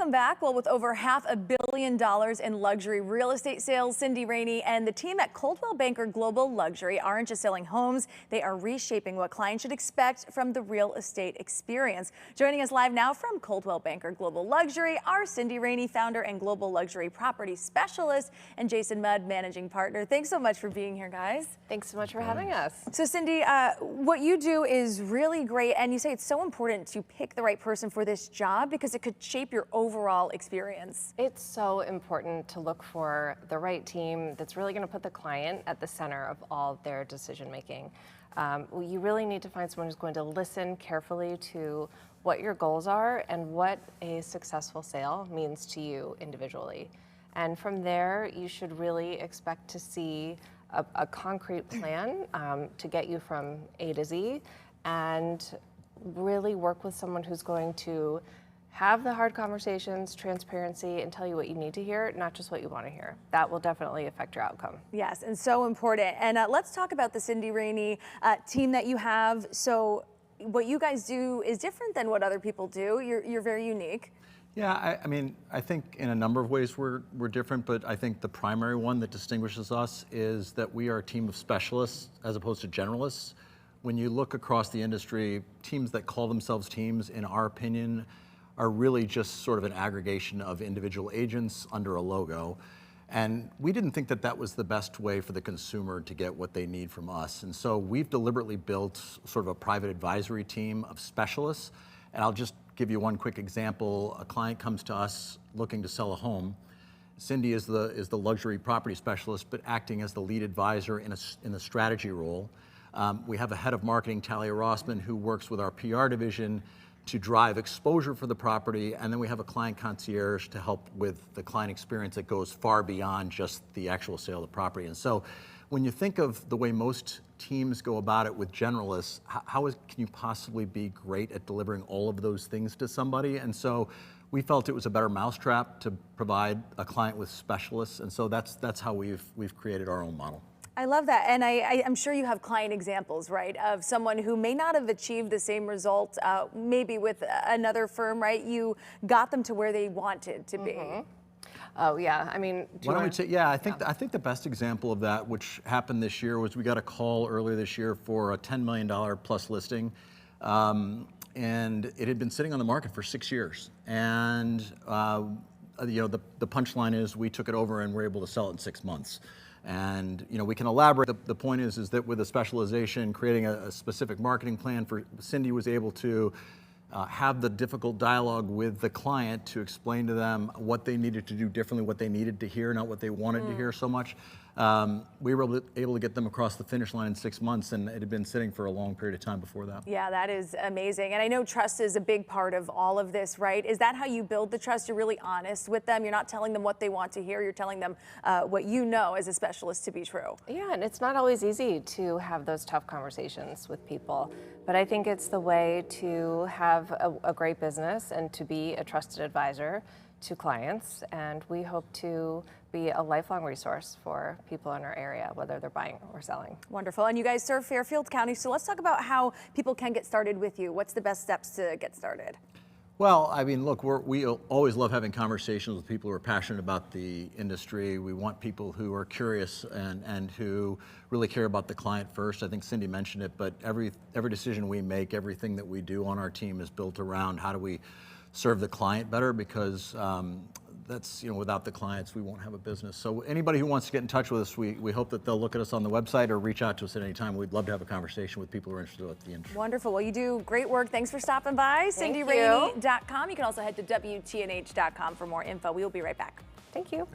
Welcome back. Well, with over $500 million in luxury real estate sales, Cindy, Raney, and the team at Coldwell Banker Global Luxury aren't just selling homes, they are reshaping what clients should expect from the real estate experience. Joining us live now from Coldwell Banker Global Luxury are Cindy, Raney, founder and global luxury property specialist, and Jason Mudd, managing partner. Thanks so much for being here, guys. Thanks so much for having us. So Cindy, what you do is really great, and you say it's so important to pick the right person for this job because it could shape your overall experience. It's so important to look for the right team that's really going to put the client at the center of all their decision making. You really need to find someone who's going to listen carefully to what your goals are and what a successful sale means to you individually. And from there, you should really expect to see a concrete plan to get you from A to Z, and really work with someone who's going to have the hard conversations, transparency, and tell you what you need to hear, not just what you want to hear. That will definitely affect your outcome. Yes, and so important. And let's talk about the Cindy, Raney team that you have. So what you guys do is different than what other people do. You're very unique. Yeah, I mean, I think in a number of ways we're different, but I think the primary one that distinguishes us is that we are a team of specialists as opposed to generalists. When you look across the industry, teams that call themselves teams, in our opinion, are really just sort of an aggregation of individual agents under a logo. And we didn't think that that was the best way for the consumer to get what they need from us. And so we've deliberately built sort of a private advisory team of specialists. And I'll just give you one quick example. A client comes to us looking to sell a home. Cindy is the luxury property specialist, but acting as the lead advisor in the strategy role. We have a head of marketing, Talia Rossman, who works with our PR division to drive exposure for the property, and then we have a client concierge to help with the client experience that goes far beyond just the actual sale of the property. And so when you think of the way most teams go about it with generalists, can you possibly be great at delivering all of those things to somebody? And so we felt it was a better mousetrap to provide a client with specialists, and so that's how we've created our own model. I love that, and I'm sure you have client examples, right, of someone who may not have achieved the same result, maybe with another firm, right? You got them to where they wanted to be. Mm-hmm. Oh yeah, I mean, I think the best example of that, which happened this year, was we got a call earlier this year for a $10 million plus listing, and it had been sitting on the market for 6 years. And the punchline is we took it over and were able to sell it in 6 months. And we can elaborate. The point is that with a specialization, creating a specific marketing plan for Cindy was able to have the difficult dialogue with the client to explain to them what they needed to do differently, what they needed to hear, not what they wanted to hear so much. We were able to get them across the finish line in 6 months, and it had been sitting for a long period of time before that. Yeah, that is amazing. And I know trust is a big part of all of this, right? Is that how you build the trust? You're really honest with them. You're not telling them what they want to hear. You're telling them what you know as a specialist to be true. Yeah, and it's not always easy to have those tough conversations with people, but I think it's the way to have a great business and to be a trusted advisor to clients, and we hope to be a lifelong resource for people in our area, whether they're buying or selling. Wonderful. And you guys serve Fairfield County, so let's talk about how people can get started with you. What's the best steps to get started? Well, I mean, look, we always love having conversations with people who are passionate about the industry. We want people who are curious and who really care about the client first. I think Cindy mentioned it, but every decision we make, everything that we do on our team is built around how do we serve the client better, because that's, without the clients, we won't have a business. So anybody who wants to get in touch with us, we hope that they'll look at us on the website or reach out to us at any time. We'd love to have a conversation with people who are interested in the industry. Wonderful. Well, you do great work. Thanks for stopping by. CindyRaney.com. You can also head to WTNH.com for more info. We will be right back. Thank you.